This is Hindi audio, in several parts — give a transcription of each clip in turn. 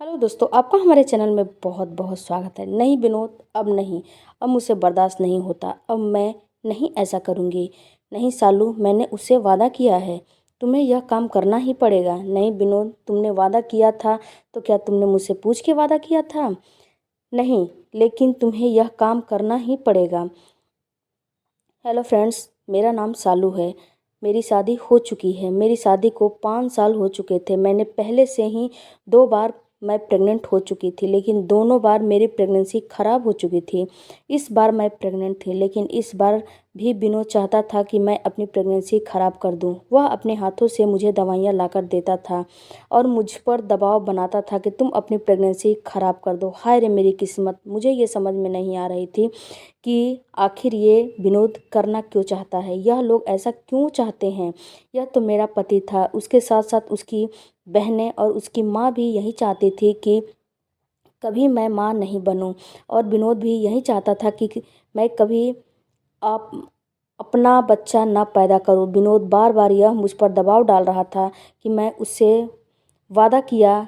हेलो दोस्तों, आपका हमारे चैनल में बहुत बहुत स्वागत है। नहीं विनोद, अब नहीं, अब मुझसे बर्दाश्त नहीं होता। अब मैं नहीं ऐसा करूँगी। नहीं सालू, मैंने उससे वादा किया है, तुम्हें यह काम करना ही पड़ेगा। नहीं विनोद, तुमने वादा किया था तो क्या तुमने मुझसे पूछ के वादा किया था? नहीं, लेकिन तुम्हें यह काम करना ही पड़ेगा। हेलो फ्रेंड्स, मेरा नाम सालू है। मेरी शादी हो चुकी है। मेरी शादी को 5 साल हो चुके थे। मैंने पहले से ही 2 बार मैं प्रेग्नेंट हो चुकी थी, लेकिन दोनों बार मेरी प्रेगनेंसी ख़राब हो चुकी थी। इस बार मैं प्रेग्नेंट थी, लेकिन इस बार भी विनोद चाहता था कि मैं अपनी प्रेगनेंसी ख़राब कर दूं। वह अपने हाथों से मुझे दवाइयाँ लाकर देता था और मुझ पर दबाव बनाता था कि तुम अपनी प्रेगनेंसी ख़राब कर दो। हाय रे मेरी किस्मत! मुझे ये समझ में नहीं आ रही थी कि आखिर ये विनोद करना क्यों चाहता है। यह लोग ऐसा क्यों चाहते हैं? यह तो मेरा पति था। उसके साथ साथ उसकी बहनें और उसकी माँ भी यही चाहती थी कि कभी मैं माँ नहीं बनूं, और विनोद भी यही चाहता था कि मैं कभी आप अपना बच्चा ना पैदा करूं। विनोद बार बार यह मुझ पर दबाव डाल रहा था कि मैं उससे वादा किया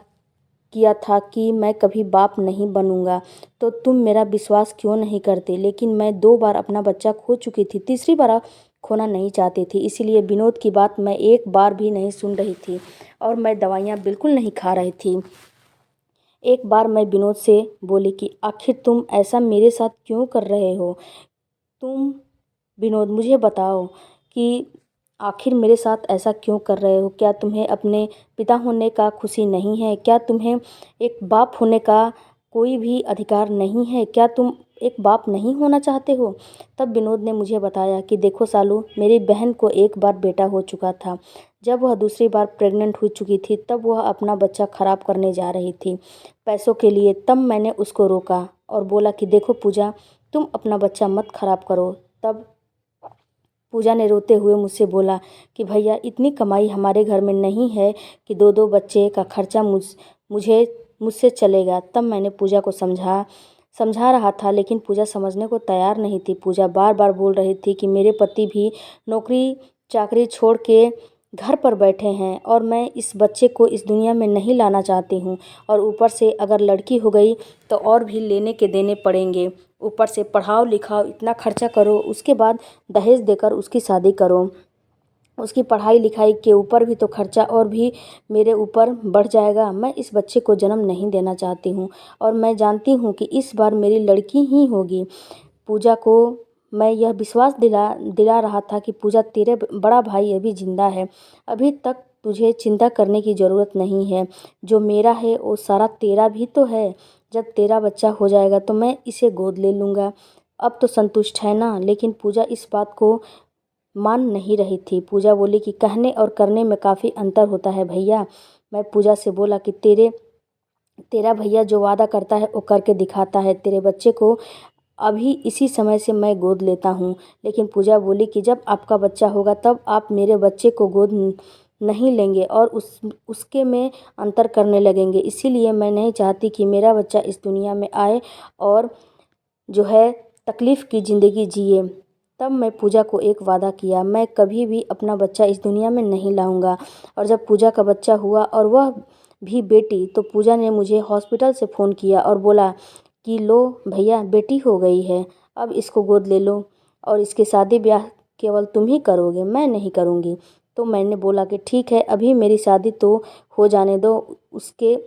किया था कि मैं कभी बाप नहीं बनूंगा, तो तुम मेरा विश्वास क्यों नहीं करते? लेकिन मैं 2 बार अपना बच्चा खो चुकी थी, तीसरी बार खोना नहीं चाहती थी। इसीलिए विनोद की बात मैं एक बार भी नहीं सुन रही थी और मैं दवाइयाँ बिल्कुल नहीं खा रही थी। एक बार मैं विनोद से बोली कि आखिर तुम ऐसा मेरे साथ क्यों कर रहे हो? तुम विनोद, मुझे बताओ कि आखिर मेरे साथ ऐसा क्यों कर रहे हो? क्या तुम्हें अपने पिता होने का खुशी नहीं है? क्या तुम्हें एक बाप होने का कोई भी अधिकार नहीं है? क्या तुम एक बाप नहीं होना चाहते हो? तब विनोद ने मुझे बताया कि देखो सालू, मेरी बहन को एक बार बेटा हो चुका था। जब वह दूसरी बार प्रेग्नेंट हो चुकी थी, तब वह अपना बच्चा खराब करने जा रही थी पैसों के लिए। तब मैंने उसको रोका और बोला कि देखो पूजा, तुम अपना बच्चा मत खराब करो। तब पूजा ने रोते हुए मुझसे बोला कि भैया, इतनी कमाई हमारे घर में नहीं है कि दो दो बच्चे का खर्चा मुझे मुझसे चलेगा। तब मैंने पूजा को समझा रहा था, लेकिन पूजा समझने को तैयार नहीं थी। पूजा बार बार बोल रही थी कि मेरे पति भी नौकरी चाकरी छोड़ के घर पर बैठे हैं और मैं इस बच्चे को इस दुनिया में नहीं लाना चाहती हूँ, और ऊपर से अगर लड़की हो गई तो और भी लेने के देने पड़ेंगे। ऊपर से पढ़ाओ लिखाओ, इतना खर्चा करो, उसके बाद दहेज देकर उसकी शादी करो। उसकी पढ़ाई लिखाई के ऊपर भी तो खर्चा और भी मेरे ऊपर बढ़ जाएगा। मैं इस बच्चे को जन्म नहीं देना चाहती हूँ और मैं जानती हूँ कि इस बार मेरी लड़की ही होगी। पूजा को मैं यह विश्वास दिला दिला रहा था कि पूजा, तेरे बड़ा भाई अभी जिंदा है। अभी तक तुझे चिंता करने की ज़रूरत नहीं है। जो मेरा है वो सारा तेरा भी तो है। जब तेरा बच्चा हो जाएगा तो मैं इसे गोद ले लूँगा। अब तो संतुष्ट है ना? लेकिन पूजा इस बात को मान नहीं रही थी। पूजा बोली कि कहने और करने में काफ़ी अंतर होता है भैया। मैं पूजा से बोला कि तेरा भैया जो वादा करता है वो करके दिखाता है। तेरे बच्चे को अभी इसी समय से मैं गोद लेता हूँ। लेकिन पूजा बोली कि जब आपका बच्चा होगा तब आप मेरे बच्चे को गोद नहीं लेंगे और उसके में अंतर करने लगेंगे। इसीलिए मैं नहीं चाहती कि मेरा बच्चा इस दुनिया में आए और जो है तकलीफ़ की ज़िंदगी जिए। तब मैं पूजा को एक वादा किया, मैं कभी भी अपना बच्चा इस दुनिया में नहीं लाऊंगा। और जब पूजा का बच्चा हुआ और वह भी बेटी, तो पूजा ने मुझे हॉस्पिटल से फ़ोन किया और बोला कि लो भैया, बेटी हो गई है, अब इसको गोद ले लो और इसके शादी ब्याह केवल तुम ही करोगे, मैं नहीं करूँगी। तो मैंने बोला कि ठीक है, अभी मेरी शादी तो हो जाने दो। उसके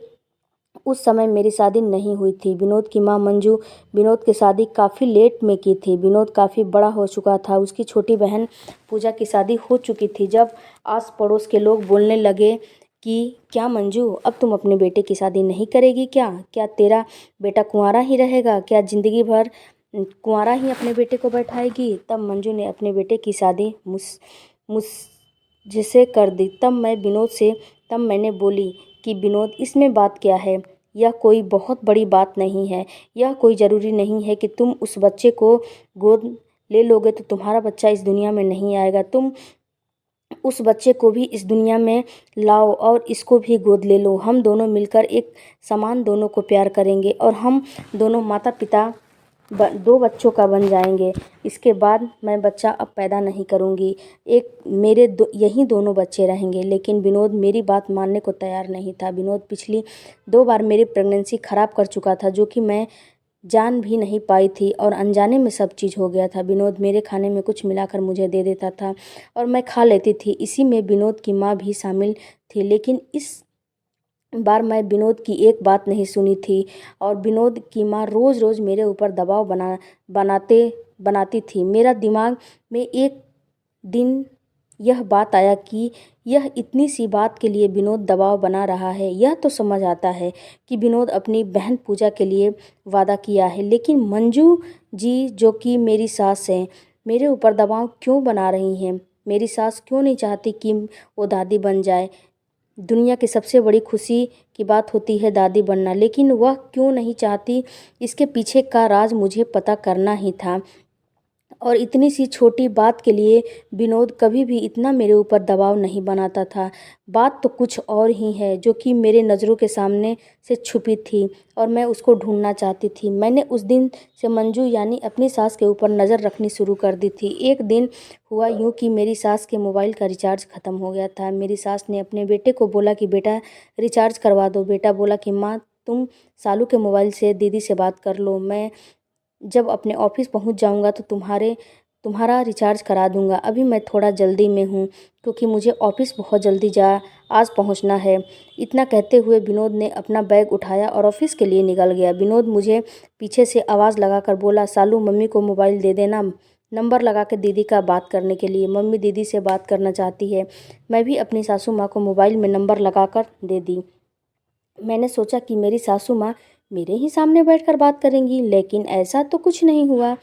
उस समय मेरी शादी नहीं हुई थी। विनोद की माँ मंजू विनोद की शादी काफ़ी लेट में की थी। विनोद काफ़ी बड़ा हो चुका था। उसकी छोटी बहन पूजा की शादी हो चुकी थी। जब आस पड़ोस के लोग बोलने लगे कि क्या मंजू, अब तुम अपने बेटे की शादी नहीं करेगी क्या? क्या तेरा बेटा कुंवारा ही रहेगा? क्या ज़िंदगी भर कुंवारा ही अपने बेटे को बैठाएगी? तब मंजू ने अपने बेटे की शादी मुझसे कर दी। तब मैंने बोली कि विनोद, इसमें बात क्या है? यह कोई बहुत बड़ी बात नहीं है। यह कोई ज़रूरी नहीं है कि तुम उस बच्चे को गोद ले लोगे तो तुम्हारा बच्चा इस दुनिया में नहीं आएगा। तुम उस बच्चे को भी इस दुनिया में लाओ और इसको भी गोद ले लो। हम दोनों मिलकर एक समान दोनों को प्यार करेंगे और हम दोनों माता पिता दो बच्चों का बन जाएंगे। इसके बाद मैं बच्चा अब पैदा नहीं करूँगी। एक मेरे यही दोनों बच्चे रहेंगे। लेकिन विनोद मेरी बात मानने को तैयार नहीं था। विनोद पिछली 2 बार मेरी प्रेगनेंसी ख़राब कर चुका था, जो कि मैं जान भी नहीं पाई थी और अनजाने में सब चीज़ हो गया था। विनोद मेरे खाने में कुछ मिलाकर मुझे दे देता था और मैं खा लेती थी। इसी में विनोद की माँ भी शामिल थी। लेकिन इस बार मैं विनोद की एक बात नहीं सुनी थी और विनोद की माँ रोज़ रोज़ मेरे ऊपर दबाव बनाती थी। मेरा दिमाग में एक दिन यह बात आया कि यह इतनी सी बात के लिए विनोद दबाव बना रहा है। यह तो समझ आता है कि विनोद अपनी बहन पूजा के लिए वादा किया है, लेकिन मंजू जी जो कि मेरी सास हैं, मेरे ऊपर दबाव क्यों बना रही हैं? मेरी सास क्यों नहीं चाहती कि वो दादी बन जाए? दुनिया की सबसे बड़ी खुशी की बात होती है दादी बनना, लेकिन वह क्यों नहीं चाहती? इसके पीछे का राज मुझे पता करना ही था। और इतनी सी छोटी बात के लिए विनोद कभी भी इतना मेरे ऊपर दबाव नहीं बनाता था। बात तो कुछ और ही है जो कि मेरे नज़रों के सामने से छुपी थी और मैं उसको ढूंढना चाहती थी। मैंने उस दिन से मंजू यानी अपनी सास के ऊपर नज़र रखनी शुरू कर दी थी। एक दिन हुआ यूँ कि मेरी सास के मोबाइल का रिचार्ज ख़त्म हो गया था। मेरी सास ने अपने बेटे को बोला कि बेटा रिचार्ज करवा दो। बेटा बोला कि माँ तुम सालू के मोबाइल से दीदी से बात कर लो, मैं जब अपने ऑफिस पहुंच जाऊंगा तो तुम्हारा रिचार्ज करा दूंगा। अभी मैं थोड़ा जल्दी में हूँ क्योंकि मुझे ऑफिस बहुत जल्दी आज पहुंचना है। इतना कहते हुए विनोद ने अपना बैग उठाया और ऑफिस के लिए निकल गया। विनोद मुझे पीछे से आवाज़ लगाकर बोला, सालू मम्मी को मोबाइल दे देना, नंबर लगा के दीदी का बात करने के लिए। मम्मी दीदी से बात करना चाहती है। मैं भी अपनी सासू माँ को मोबाइल में नंबर लगाकर दे दी। मैंने सोचा कि मेरी सासू माँ मेरे ही सामने बैठकर बात करेंगी, लेकिन ऐसा तो कुछ नहीं हुआ।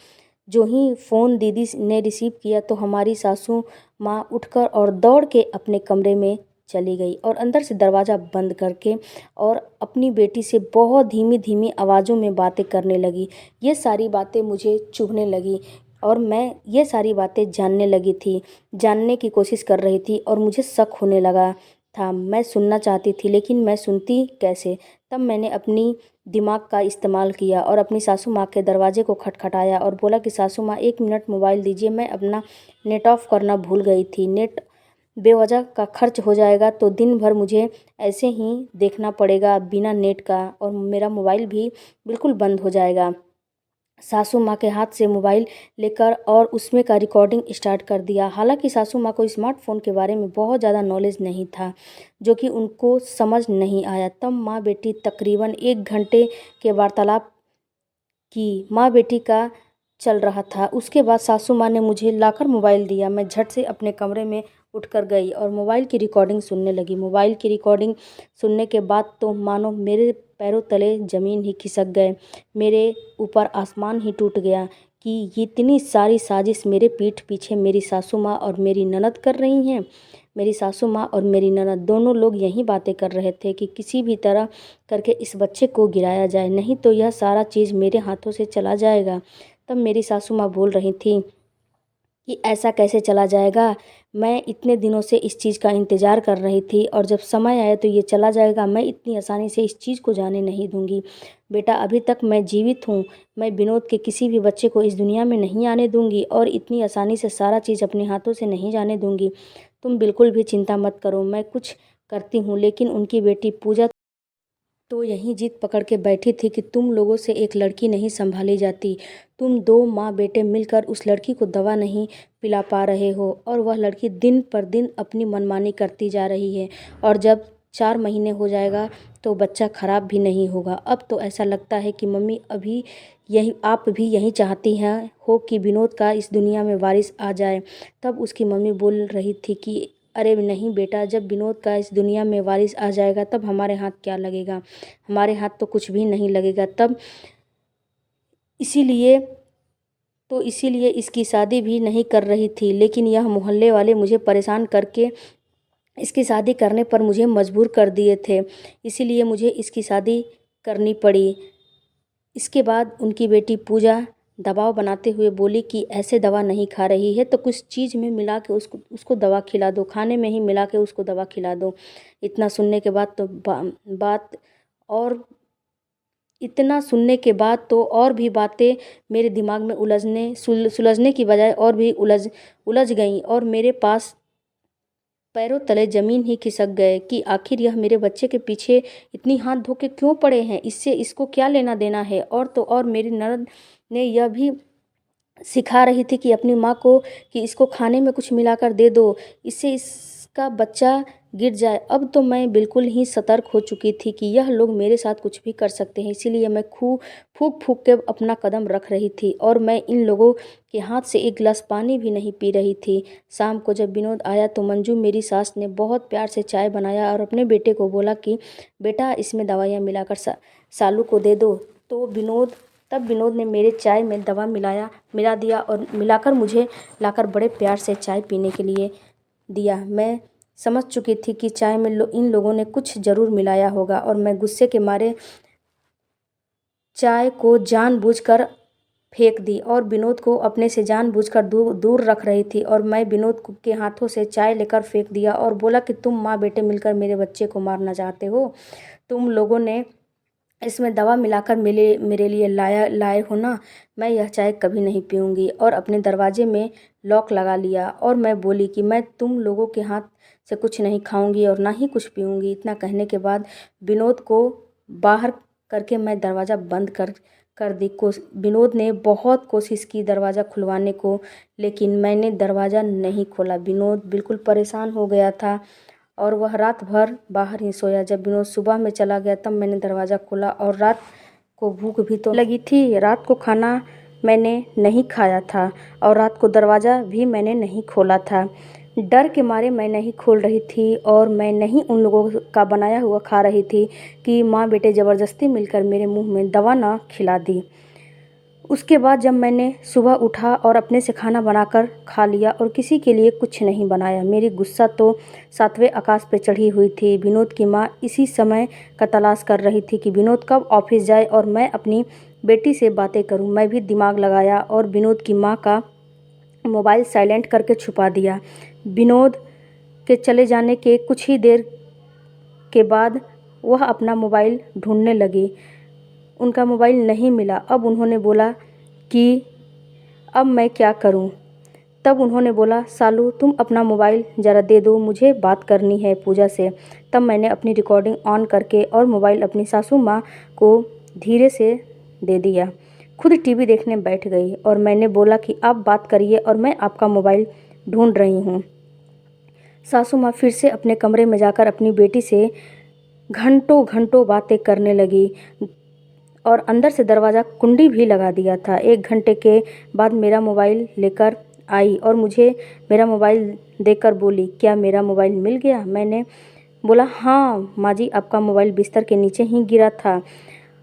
जो ही फ़ोन दीदी ने रिसीव किया तो हमारी सासू माँ उठकर और दौड़ के अपने कमरे में चली गई और अंदर से दरवाज़ा बंद करके और अपनी बेटी से बहुत धीमी धीमी आवाज़ों में बातें करने लगी। ये सारी बातें मुझे चुभने लगी और मैं ये सारी बातें जानने की कोशिश कर रही थी और मुझे शक होने लगा था। मैं सुनना चाहती थी लेकिन मैं सुनती कैसे? तब मैंने अपनी दिमाग का इस्तेमाल किया और अपनी सासू माँ के दरवाजे को खटखटाया और बोला कि सासू माँ 1 मिनट मोबाइल दीजिए, मैं अपना नेट ऑफ़ करना भूल गई थी। नेट बेवजह का खर्च हो जाएगा तो दिन भर मुझे ऐसे ही देखना पड़ेगा बिना नेट का और मेरा मोबाइल भी बिल्कुल बंद हो जाएगा। सासू माँ के हाथ से मोबाइल लेकर और उसमें का रिकॉर्डिंग स्टार्ट कर दिया। हालांकि सासू माँ को स्मार्टफ़ोन के बारे में बहुत ज़्यादा नॉलेज नहीं था, जो कि उनको समझ नहीं आया। तब माँ बेटी तकरीबन 1 घंटे के वार्तालाप की माँ बेटी का चल रहा था। उसके बाद सासू माँ ने मुझे लाकर मोबाइल दिया। मैं झट से अपने कमरे में उठकर गई और मोबाइल की रिकॉर्डिंग सुनने लगी। मोबाइल की रिकॉर्डिंग सुनने के बाद तो मानो मेरे पैरों तले ज़मीन ही खिसक गए, मेरे ऊपर आसमान ही टूट गया कि ये इतनी सारी साजिश मेरे पीठ पीछे मेरी सासू माँ और मेरी ननद कर रही हैं। मेरी सासू माँ और मेरी ननद दोनों लोग यही बातें कर रहे थे कि किसी भी तरह करके इस बच्चे को गिराया जाए, नहीं तो यह सारा चीज़ मेरे हाथों से चला जाएगा। तब मेरी सासू माँ बोल रही थी कि ऐसा कैसे चला जाएगा? मैं इतने दिनों से इस चीज़ का इंतज़ार कर रही थी और जब समय आया तो ये चला जाएगा। मैं इतनी आसानी से इस चीज़ को जाने नहीं दूंगी। बेटा अभी तक मैं जीवित हूँ, मैं विनोद के किसी भी बच्चे को इस दुनिया में नहीं आने दूंगी और इतनी आसानी से सारा चीज़ अपने हाथों से नहीं जाने दूंगी। तुम बिल्कुल भी चिंता मत करो, मैं कुछ करती हूँ। लेकिन उनकी बेटी पूजा तो यही जिद पकड़ के बैठी थी कि तुम लोगों से एक लड़की नहीं संभाली जाती। तुम 2 माँ बेटे मिलकर उस लड़की को दवा नहीं पिला पा रहे हो और वह लड़की दिन पर दिन अपनी मनमानी करती जा रही है और जब 4 महीने हो जाएगा तो बच्चा खराब भी नहीं होगा। अब तो ऐसा लगता है कि मम्मी अभी यही आप भी यही चाहती हैं हो कि विनोद का इस दुनिया में वारिस आ जाए। तब उसकी मम्मी बोल रही थी कि अरे नहीं बेटा, जब विनोद का इस दुनिया में वारिस आ जाएगा तब हमारे हाथ क्या लगेगा? हमारे हाथ तो कुछ भी नहीं लगेगा तब। इसीलिए इसीलिए इसकी शादी भी नहीं कर रही थी, लेकिन यह मोहल्ले वाले मुझे परेशान करके इसकी शादी करने पर मुझे मजबूर कर दिए थे। इसीलिए मुझे इसकी शादी करनी पड़ी। इसके बाद उनकी बेटी पूजा दबाव बनाते हुए बोली कि ऐसे दवा नहीं खा रही है तो कुछ चीज़ में मिला के उसको दवा खिला दो, खाने में ही मिला के उसको दवा खिला दो। इतना सुनने के बाद तो बात और इतना सुनने के बाद तो और भी बातें मेरे दिमाग में सुलझने की बजाय और भी उलझ गईं और मेरे पास पैरों तले ज़मीन ही खिसक गए कि आखिर यह मेरे बच्चे के पीछे इतनी हाथ धो के क्यों पड़े हैं, इससे इसको क्या लेना देना है। और तो और मेरी ननद ने यह भी सिखा रही थी कि अपनी माँ को कि इसको खाने में कुछ मिलाकर दे दो, इससे इसका बच्चा गिर जाए। अब तो मैं बिल्कुल ही सतर्क हो चुकी थी कि यह लोग मेरे साथ कुछ भी कर सकते हैं, इसीलिए मैं फूँक फूँक के अपना कदम रख रही थी और मैं इन लोगों के हाथ से एक गिलास पानी भी नहीं पी रही थी। शाम को जब विनोद आया तो मंजू मेरी सास ने बहुत प्यार से चाय बनाया और अपने बेटे को बोला कि बेटा इसमें दवाइयाँ मिलाकर सालू को दे दो। तो विनोद ने मेरे चाय में दवा मिला दिया और मिलाकर मुझे लाकर बड़े प्यार से चाय पीने के लिए दिया। मैं समझ चुकी थी कि चाय में इन लोगों ने कुछ ज़रूर मिलाया होगा और मैं गुस्से के मारे चाय को जानबूझकर फेंक दी और विनोद को अपने से जानबूझकर दूर रख रही थी। और मैं विनोद के हाथों से चाय लेकर फेंक दिया और बोला कि तुम माँ बेटे मिलकर मेरे बच्चे को मारना चाहते हो। तुम लोगों ने इसमें दवा मिलाकर मेरे लिए लाए हो ना। मैं यह चाय कभी नहीं पीऊँगी और अपने दरवाजे में लॉक लगा लिया और मैं बोली कि मैं तुम लोगों के हाथ से कुछ नहीं खाऊंगी और ना ही कुछ पीऊँगी। इतना कहने के बाद विनोद को बाहर करके मैं दरवाज़ा बंद कर दी। विनोद ने बहुत कोशिश की दरवाज़ा खुलवाने को, लेकिन मैंने दरवाज़ा नहीं खोला। विनोद बिल्कुल परेशान हो गया था और वह रात भर बाहर ही सोया। जब विनोद सुबह में चला गया तब मैंने दरवाज़ा खोला और रात को भूख भी तो लगी थी। रात को खाना मैंने नहीं खाया था और रात को दरवाज़ा भी मैंने नहीं खोला था। डर के मारे मैं नहीं खोल रही थी और मैं नहीं उन लोगों का बनाया हुआ खा रही थी कि माँ बेटे ज़बरदस्ती मिलकर मेरे मुंह में दवा ना खिला दी। उसके बाद जब मैंने सुबह उठा और अपने से खाना बनाकर खा लिया और किसी के लिए कुछ नहीं बनाया, मेरी गुस्सा तो 7वें आकाश पे चढ़ी हुई थी। विनोद की माँ इसी समय का तलाश कर रही थी कि विनोद कब ऑफिस जाए और मैं अपनी बेटी से बातें करूं। मैं भी दिमाग लगाया और विनोद की माँ का मोबाइल साइलेंट करके छुपा दिया। विनोद के चले जाने के कुछ ही देर के बाद वह अपना मोबाइल ढूंढने लगी। उनका मोबाइल नहीं मिला। अब उन्होंने बोला कि अब मैं क्या करूं? तब उन्होंने बोला, सालू तुम अपना मोबाइल ज़रा दे दो, मुझे बात करनी है पूजा से। तब मैंने अपनी रिकॉर्डिंग ऑन करके और मोबाइल अपनी सासू माँ को धीरे से दे दिया। खुद टीवी देखने बैठ गई और मैंने बोला कि आप बात करिए और मैं आपका मोबाइल ढूंढ रही हूँ। सासू माँ फिर से अपने कमरे में जाकर अपनी बेटी से घंटों घंटों बातें करने लगी और अंदर से दरवाज़ा कुंडी भी लगा दिया था। 1 घंटे के बाद मेरा मोबाइल लेकर आई और मुझे मेरा मोबाइल देकर बोली, क्या मेरा मोबाइल मिल गया? मैंने बोला, हाँ माँ जी, आपका मोबाइल बिस्तर के नीचे ही गिरा था।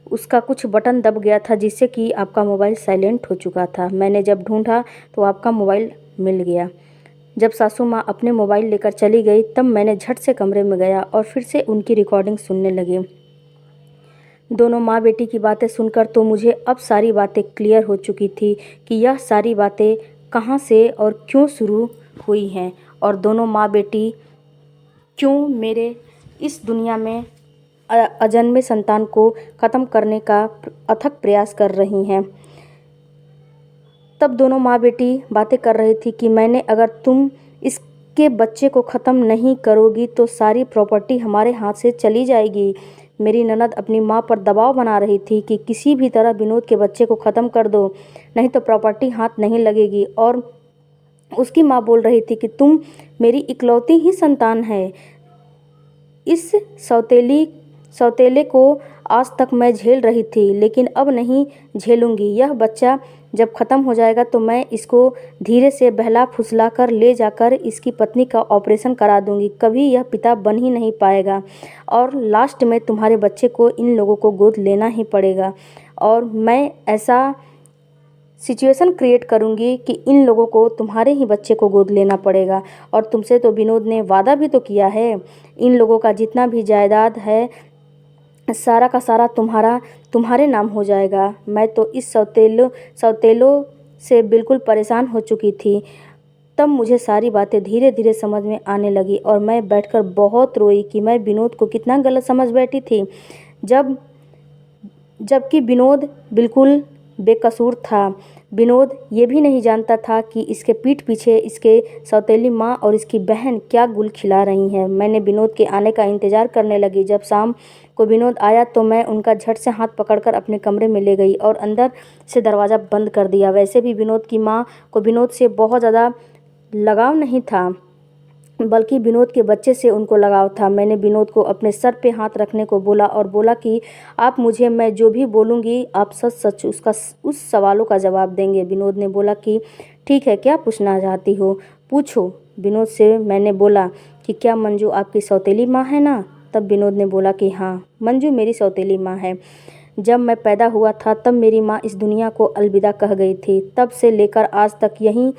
उसका कुछ बटन दब गया था जिससे कि आपका मोबाइल साइलेंट हो चुका था। मैंने जब ढूंढा तो आपका मोबाइल मिल गया। जब सासू माँ अपने मोबाइल लेकर चली गई तब मैंने झट से कमरे में गया और फिर से उनकी रिकॉर्डिंग सुनने लगी। दोनों माँ बेटी की बातें सुनकर तो मुझे अब सारी बातें क्लियर हो चुकी थी कि यह सारी बातें कहाँ से और क्यों शुरू हुई हैं और दोनों माँ बेटी क्यों मेरे इस दुनिया में अजन्मे संतान को ख़त्म करने का अथक प्रयास कर रही हैं। तब दोनों माँ बेटी बातें कर रही थी कि अगर तुम इसके बच्चे को ख़त्म नहीं करोगी तो सारी प्रॉपर्टी हमारे हाथ से चली जाएगी। मेरी ननद अपनी माँ पर दबाव बना रही थी कि किसी भी तरह विनोद के बच्चे को ख़त्म कर दो, नहीं तो प्रॉपर्टी हाथ नहीं लगेगी। और उसकी माँ बोल रही थी कि तुम मेरी इकलौती ही संतान है। इस सौतेले को आज तक मैं झेल रही थी, लेकिन अब नहीं झेलूंगी। यह बच्चा जब ख़त्म हो जाएगा तो मैं इसको धीरे से बहला फुसला कर ले जाकर इसकी पत्नी का ऑपरेशन करा दूंगी। कभी यह पिता बन ही नहीं पाएगा और लास्ट में तुम्हारे बच्चे को इन लोगों को गोद लेना ही पड़ेगा। और मैं ऐसा सिचुएशन क्रिएट करूंगी कि इन लोगों को तुम्हारे ही बच्चे को गोद लेना पड़ेगा। और तुमसे तो विनोद ने वादा भी तो किया है, इन लोगों का जितना भी जायदाद है सारा का सारा तुम्हारे नाम हो जाएगा। मैं तो इस सौतेलों से बिल्कुल परेशान हो चुकी थी। तब मुझे सारी बातें धीरे धीरे समझ में आने लगी और मैं बैठकर बहुत रोई कि मैं विनोद को कितना गलत समझ बैठी थी। जब जबकि विनोद बिल्कुल बेकसूर था। विनोद ये भी नहीं जानता था कि इसके पीठ पीछे इसके सौतेली माँ और इसकी बहन क्या गुल खिला रही हैं। मैंने विनोद के आने का इंतज़ार करने लगी। जब शाम को विनोद आया तो मैं उनका झट से हाथ पकड़कर अपने कमरे में ले गई और अंदर से दरवाज़ा बंद कर दिया। वैसे भी विनोद की माँ को विनोद से बहुत ज़्यादा लगाव नहीं था, बल्कि विनोद के बच्चे से उनको लगाव था। मैंने विनोद को अपने सर पे हाथ रखने को बोला और बोला कि आप मुझे, मैं जो भी बोलूँगी आप सच सच उस सवालों का जवाब देंगे। विनोद ने बोला कि ठीक है, क्या पूछना चाहती हो, पूछो। विनोद से मैंने बोला कि क्या मंजू आपकी सौतेली माँ है ना? तब विनोद ने बोला कि हाँ, मंजू मेरी सौतेली माँ है। जब मैं पैदा हुआ था तब मेरी माँ इस दुनिया को अलविदा कह गई थी। तब से लेकर आज तक यहीं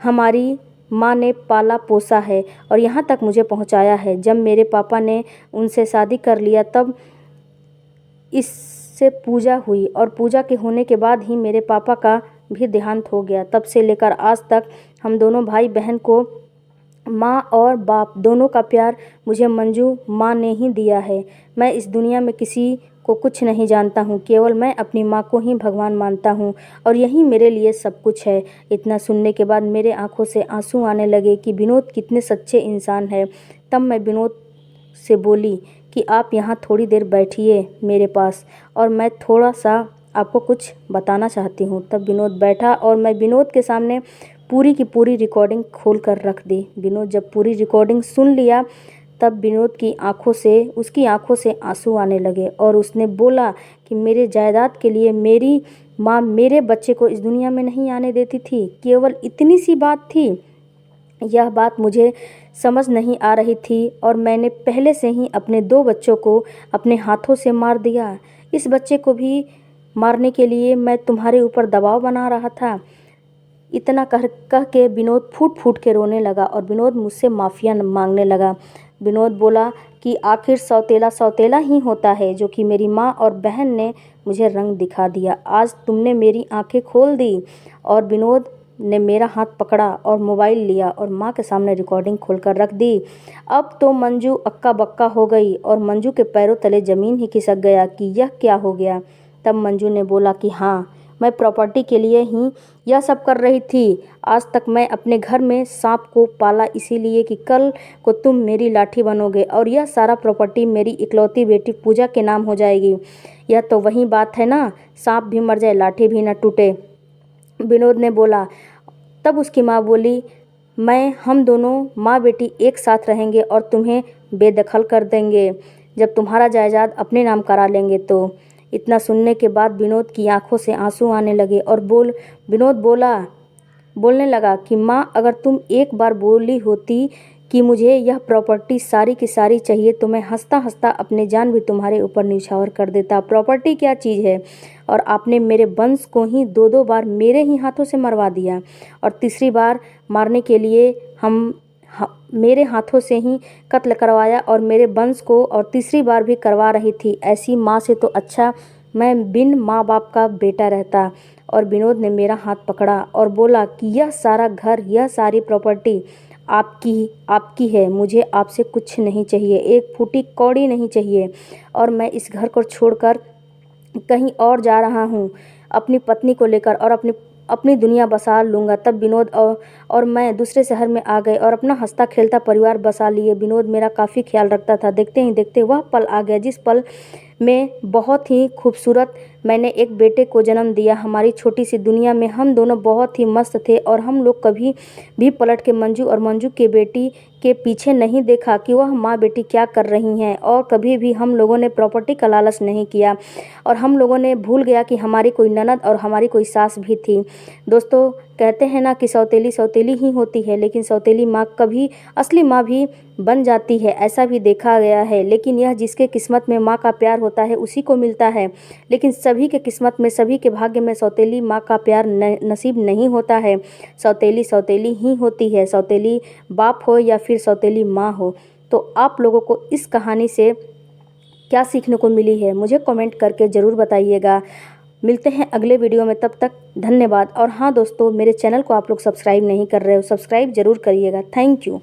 हमारी माँ ने पाला पोसा है और यहाँ तक मुझे पहुँचाया है। जब मेरे पापा ने उनसे शादी कर लिया तब इससे पूजा हुई और पूजा के होने के बाद ही मेरे पापा का भी देहांत हो गया। तब से लेकर आज तक हम दोनों भाई बहन को माँ और बाप दोनों का प्यार मुझे मंजू माँ ने ही दिया है। मैं इस दुनिया में किसी को कुछ नहीं जानता हूँ, केवल मैं अपनी माँ को ही भगवान मानता हूँ और यही मेरे लिए सब कुछ है। इतना सुनने के बाद मेरे आंखों से आंसू आने लगे कि विनोद कितने सच्चे इंसान है। तब मैं विनोद से बोली कि आप यहाँ थोड़ी देर बैठिए मेरे पास और मैं थोड़ा सा आपको कुछ बताना चाहती हूँ। तब विनोद बैठा और मैं विनोद के सामने पूरी की पूरी रिकॉर्डिंग खोल कर रख दी। विनोद जब पूरी रिकॉर्डिंग सुन लिया तब विनोद की उसकी आंखों से आंसू आने लगे और उसने बोला कि मेरे जायदाद के लिए मेरी माँ मेरे बच्चे को इस दुनिया में नहीं आने देती थी। केवल इतनी सी बात थी। यह बात मुझे समझ नहीं आ रही थी और मैंने पहले से ही अपने 2 बच्चों को अपने हाथों से मार दिया। इस बच्चे को भी मारने के लिए मैं तुम्हारे ऊपर दबाव बना रहा था। इतना कह के विनोद फूट फूट के रोने लगा और विनोद मुझसे माफ़िया मांगने लगा। विनोद बोला कि आखिर सौतेला सौतेला ही होता है, जो कि मेरी माँ और बहन ने मुझे रंग दिखा दिया। आज तुमने मेरी आंखें खोल दी। और विनोद ने मेरा हाथ पकड़ा और मोबाइल लिया और माँ के सामने रिकॉर्डिंग खोलकर रख दी। अब तो मंजू अक्का बक्का हो गई और मंजू के पैरों तले ज़मीन ही खिसक गया कि यह क्या हो गया। तब मंजू ने बोला कि हाँ, मैं प्रॉपर्टी के लिए ही यह सब कर रही थी। आज तक मैं अपने घर में सांप को पाला इसीलिए कि कल को तुम मेरी लाठी बनोगे और यह सारा प्रॉपर्टी मेरी इकलौती बेटी पूजा के नाम हो जाएगी। यह तो वही बात है ना, सांप भी मर जाए लाठी भी न टूटे, विनोद ने बोला। तब उसकी माँ बोली, हम दोनों माँ बेटी एक साथ रहेंगे और तुम्हें बेदखल कर देंगे जब तुम्हारा जायदाद अपने नाम करा लेंगे तो। इतना सुनने के बाद विनोद की आंखों से आंसू आने लगे और विनोद बोलने लगा कि माँ, अगर तुम एक बार बोली होती कि मुझे यह प्रॉपर्टी सारी की सारी चाहिए तो मैं हंसता हंसता अपने जान भी तुम्हारे ऊपर न्यौछावर कर देता। प्रॉपर्टी क्या चीज़ है, और आपने मेरे वंश को ही 2-2 बार मेरे ही हाथों से मरवा दिया और तीसरी बार मारने के लिए मेरे हाथों से ही कत्ल करवाया और मेरे वंश को और तीसरी बार भी करवा रही थी। ऐसी माँ से तो अच्छा मैं बिन माँ बाप का बेटा रहता। और विनोद ने मेरा हाथ पकड़ा और बोला कि यह सारा घर, यह सारी प्रॉपर्टी आपकी है। मुझे आपसे कुछ नहीं चाहिए, एक फूटी कौड़ी नहीं चाहिए और मैं इस घर को छोड़कर कहीं और जा रहा हूँ अपनी पत्नी को लेकर और अपनी दुनिया बसा लूँगा। तब विनोद और मैं दूसरे शहर में आ गए और अपना हंसता खेलता परिवार बसा लिए। विनोद मेरा काफ़ी ख्याल रखता था। देखते ही देखते वह पल आ गया जिस पल में बहुत ही खूबसूरत मैंने एक बेटे को जन्म दिया। हमारी छोटी सी दुनिया में हम दोनों बहुत ही मस्त थे और हम लोग कभी भी पलट के मंजू और मंजू के बेटी के पीछे नहीं देखा कि वह माँ बेटी क्या कर रही हैं, और कभी भी हम लोगों ने प्रॉपर्टी का लालच नहीं किया और हम लोगों ने भूल गया कि हमारी कोई ननद और हमारी कोई सास भी थी। दोस्तों, कहते हैं ना कि सौतेली सौतेली ही होती है, लेकिन सौतेली माँ कभी असली माँ भी बन जाती है, ऐसा भी देखा गया है। लेकिन यह जिसके किस्मत में माँ का प्यार होता है उसी को मिलता है, लेकिन सभी के किस्मत में, सभी के भाग्य में सौतेली माँ का प्यार नसीब नहीं होता है। सौतेली सौतेली ही होती है, सौतेली बाप हो या फिर सौतेली माँ हो। तो आप लोगों को इस कहानी से क्या सीखने को मिली है, मुझे कमेंट करके ज़रूर बताइएगा। मिलते हैं अगले वीडियो में, तब तक धन्यवाद। और हाँ दोस्तों, मेरे चैनल को आप लोग सब्सक्राइब नहीं कर रहे हो, सब्सक्राइब ज़रूर करिएगा। Thank you.